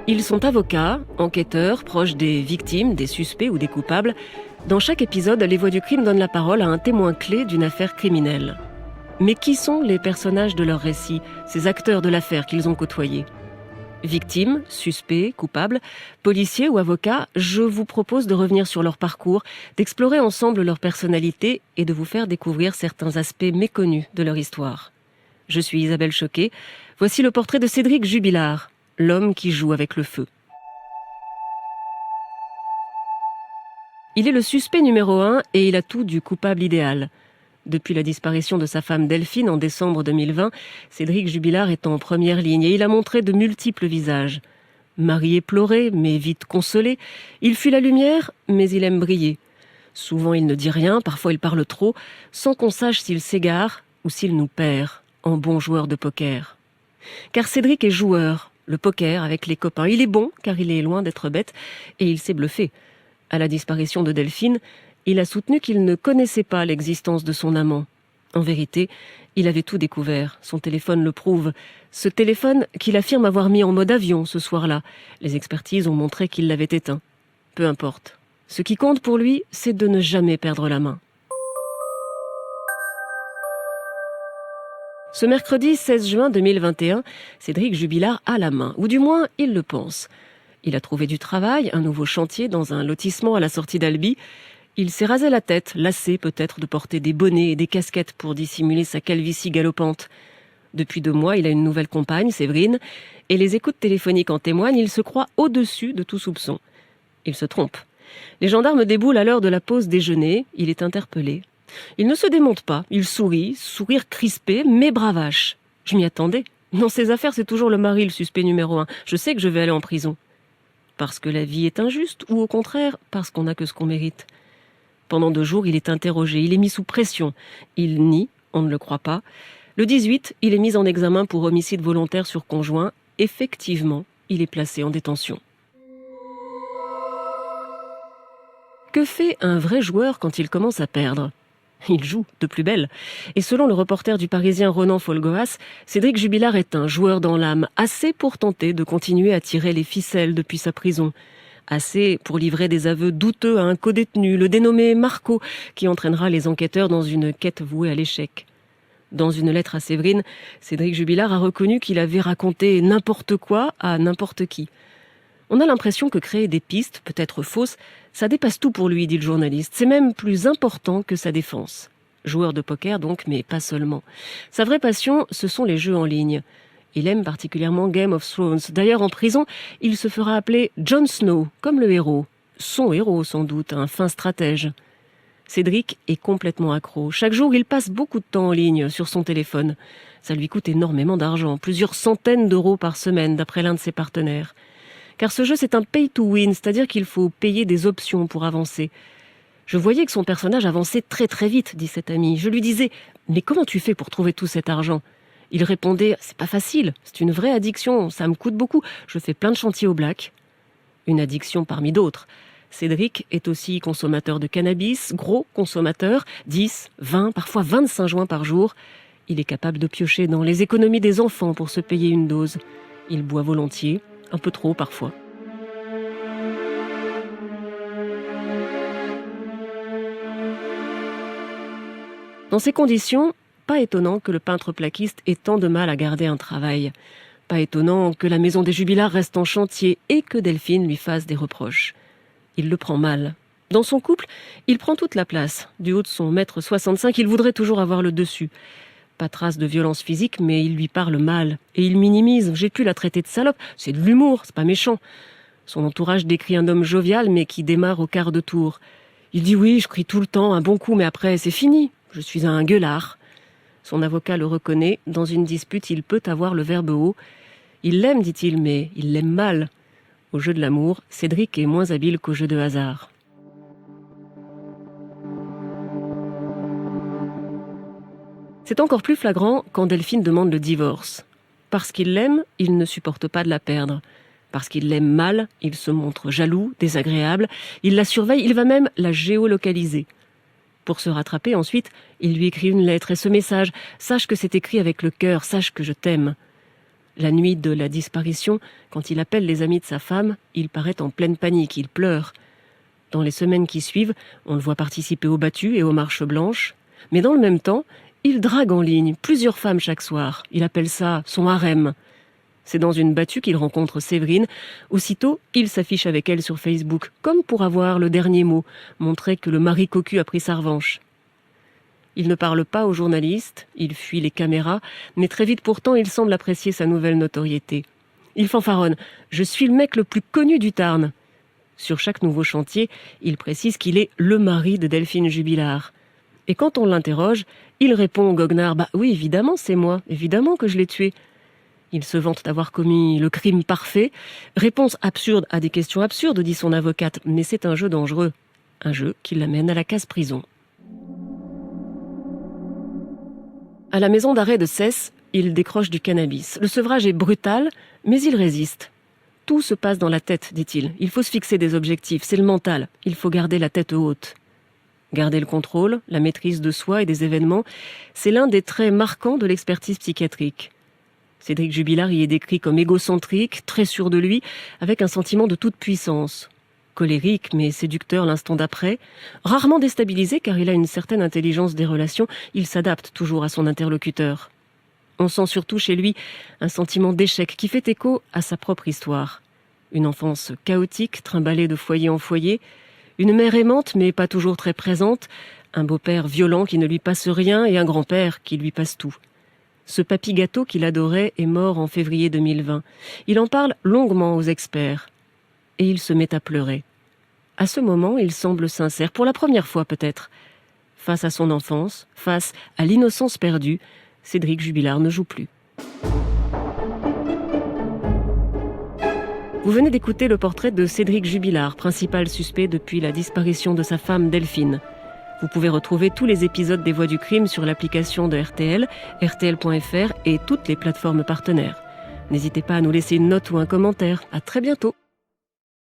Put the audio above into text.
Ils sont avocats, enquêteurs, proches des victimes, des suspects ou des coupables. Dans chaque épisode, les Voix du crime donnent la parole à un témoin clé d'une affaire criminelle. Mais qui sont les personnages de leur récit, ces acteurs de l'affaire qu'ils ont côtoyés ? Victimes, suspects, coupables, policiers ou avocats, je vous propose de revenir sur leur parcours, d'explorer ensemble leur personnalité et de vous faire découvrir certains aspects méconnus de leur histoire. Je suis Isabelle Choquet. Voici le portrait de Cédric Jubilard, l'homme qui joue avec le feu. Il est le suspect numéro 1 et il a tout du coupable idéal. Depuis la disparition de sa femme Delphine en décembre 2020, Cédric Jubilard est en première ligne et il a montré de multiples visages. Marié pleuré, mais vite consolé, il fuit la lumière, mais il aime briller. Souvent il ne dit rien, parfois il parle trop, sans qu'on sache s'il s'égare ou s'il nous perd, en bon joueur de poker. Car Cédric est joueur, le poker avec les copains. Il est bon, car il est loin d'être bête, et il s'est bluffé. À la disparition de Delphine, il a soutenu qu'il ne connaissait pas l'existence de son amant. En vérité, il avait tout découvert, son téléphone le prouve. Ce téléphone qu'il affirme avoir mis en mode avion ce soir-là. Les expertises ont montré qu'il l'avait éteint. Peu importe. Ce qui compte pour lui, c'est de ne jamais perdre la main. Ce mercredi 16 juin 2021, Cédric Jubilard a la main, ou du moins il le pense. Il a trouvé du travail, un nouveau chantier dans un lotissement à la sortie d'Albi. Il s'est rasé la tête, lassé peut-être de porter des bonnets et des casquettes pour dissimuler sa calvitie galopante. Depuis 2 mois, il a une nouvelle compagne, Séverine, et les écoutes téléphoniques en témoignent, il se croit au-dessus de tout soupçon. Il se trompe. Les gendarmes déboulent à l'heure de la pause déjeuner, il est interpellé. Il ne se démonte pas, il sourit, sourire crispé, mais bravache. Je m'y attendais. Dans ces affaires, c'est toujours le mari le suspect numéro 1. Je sais que je vais aller en prison. Parce que la vie est injuste, ou au contraire, parce qu'on n'a que ce qu'on mérite. Pendant 2 jours, il est interrogé, il est mis sous pression. Il nie, on ne le croit pas. Le 18, il est mis en examen pour homicide volontaire sur conjoint. Effectivement, il est placé en détention. Que fait un vrai joueur quand il commence à perdre ? Il joue de plus belle. Et selon le reporter du Parisien Ronan Folgoas, Cédric Jubilard est un joueur dans l'âme, assez pour tenter de continuer à tirer les ficelles depuis sa prison. Assez pour livrer des aveux douteux à un codétenu, le dénommé Marco, qui entraînera les enquêteurs dans une quête vouée à l'échec. Dans une lettre à Séverine, Cédric Jubilard a reconnu qu'il avait raconté n'importe quoi à n'importe qui. On a l'impression que créer des pistes, peut-être fausses, ça dépasse tout pour lui, dit le journaliste. C'est même plus important que sa défense. Joueur de poker donc, mais pas seulement. Sa vraie passion, ce sont les jeux en ligne. Il aime particulièrement Game of Thrones. D'ailleurs, en prison, il se fera appeler Jon Snow, comme le héros. Son héros, sans doute, un fin stratège. Cédric est complètement accro. Chaque jour, il passe beaucoup de temps en ligne sur son téléphone. Ça lui coûte énormément d'argent, plusieurs centaines d'euros par semaine, d'après l'un de ses partenaires. Car ce jeu, c'est un pay-to-win, c'est-à-dire qu'il faut payer des options pour avancer. Je voyais que son personnage avançait très très vite, dit cet ami. Je lui disais « Mais comment tu fais pour trouver tout cet argent ?» Il répondait « C'est pas facile, c'est une vraie addiction, ça me coûte beaucoup, je fais plein de chantiers au black. » Une addiction parmi d'autres. Cédric est aussi consommateur de cannabis, gros consommateur, 10, 20, parfois 25 joints par jour. Il est capable de piocher dans les économies des enfants pour se payer une dose. Il boit volontiers, un peu trop parfois. Dans ces conditions, pas étonnant que le peintre plaquiste ait tant de mal à garder un travail. Pas étonnant que la maison des Jubilards reste en chantier et que Delphine lui fasse des reproches. Il le prend mal. Dans son couple, il prend toute la place. Du haut de son 1,65 m, il voudrait toujours avoir le dessus. Pas trace de violence physique, mais il lui parle mal. Et il minimise. J'ai pu la traiter de salope. C'est de l'humour, c'est pas méchant. Son entourage décrit un homme jovial, mais qui démarre au quart de tour. Il dit oui, je crie tout le temps, un bon coup, mais après, c'est fini. Je suis un gueulard. Son avocat le reconnaît. Dans une dispute, il peut avoir le verbe haut. Il l'aime, dit-il, mais il l'aime mal. Au jeu de l'amour, Cédric est moins habile qu'au jeu de hasard. C'est encore plus flagrant quand Delphine demande le divorce. Parce qu'il l'aime, il ne supporte pas de la perdre. Parce qu'il l'aime mal, il se montre jaloux, désagréable. Il la surveille, il va même la géolocaliser. Pour se rattraper ensuite, il lui écrit une lettre et ce message « Sache que c'est écrit avec le cœur, sache que je t'aime ». La nuit de la disparition, quand il appelle les amis de sa femme, il paraît en pleine panique, il pleure. Dans les semaines qui suivent, on le voit participer aux battues et aux marches blanches. Mais dans le même temps, il drague en ligne plusieurs femmes chaque soir. Il appelle ça son harem. C'est dans une battue qu'il rencontre Séverine. Aussitôt, il s'affiche avec elle sur Facebook, comme pour avoir le dernier mot, montrer que le mari cocu a pris sa revanche. Il ne parle pas aux journalistes, il fuit les caméras, mais très vite pourtant il semble apprécier sa nouvelle notoriété. Il fanfaronne « Je suis le mec le plus connu du Tarn ». Sur chaque nouveau chantier, il précise qu'il est le mari de Delphine Jubilard. Et quand on l'interroge, il répond goguenard « Bah oui, évidemment, c'est moi, évidemment que je l'ai tué ». Il se vante d'avoir commis le crime parfait. Réponse absurde à des questions absurdes, dit son avocate, mais c'est un jeu dangereux. Un jeu qui l'amène à la case-prison. À la maison d'arrêt de Cesse, il décroche du cannabis. Le sevrage est brutal, mais il résiste. Tout se passe dans la tête, dit-il. Il faut se fixer des objectifs, c'est le mental. Il faut garder la tête haute. Garder le contrôle, la maîtrise de soi et des événements, c'est l'un des traits marquants de l'expertise psychiatrique. Cédric Jubilard y est décrit comme égocentrique, très sûr de lui, avec un sentiment de toute puissance. Colérique mais séducteur l'instant d'après, rarement déstabilisé car il a une certaine intelligence des relations, il s'adapte toujours à son interlocuteur. On sent surtout chez lui un sentiment d'échec qui fait écho à sa propre histoire. Une enfance chaotique, trimballée de foyer en foyer, une mère aimante mais pas toujours très présente, un beau-père violent qui ne lui passe rien et un grand-père qui lui passe tout. Ce papy gâteau qu'il adorait est mort en février 2020. Il en parle longuement aux experts. Et il se met à pleurer. À ce moment, il semble sincère, pour la première fois peut-être. Face à son enfance, face à l'innocence perdue, Cédric Jubilard ne joue plus. Vous venez d'écouter le portrait de Cédric Jubilard, principal suspect depuis la disparition de sa femme Delphine. Vous pouvez retrouver tous les épisodes des Voix du crime sur l'application de RTL, rtl.fr et toutes les plateformes partenaires. N'hésitez pas à nous laisser une note ou un commentaire. À très bientôt.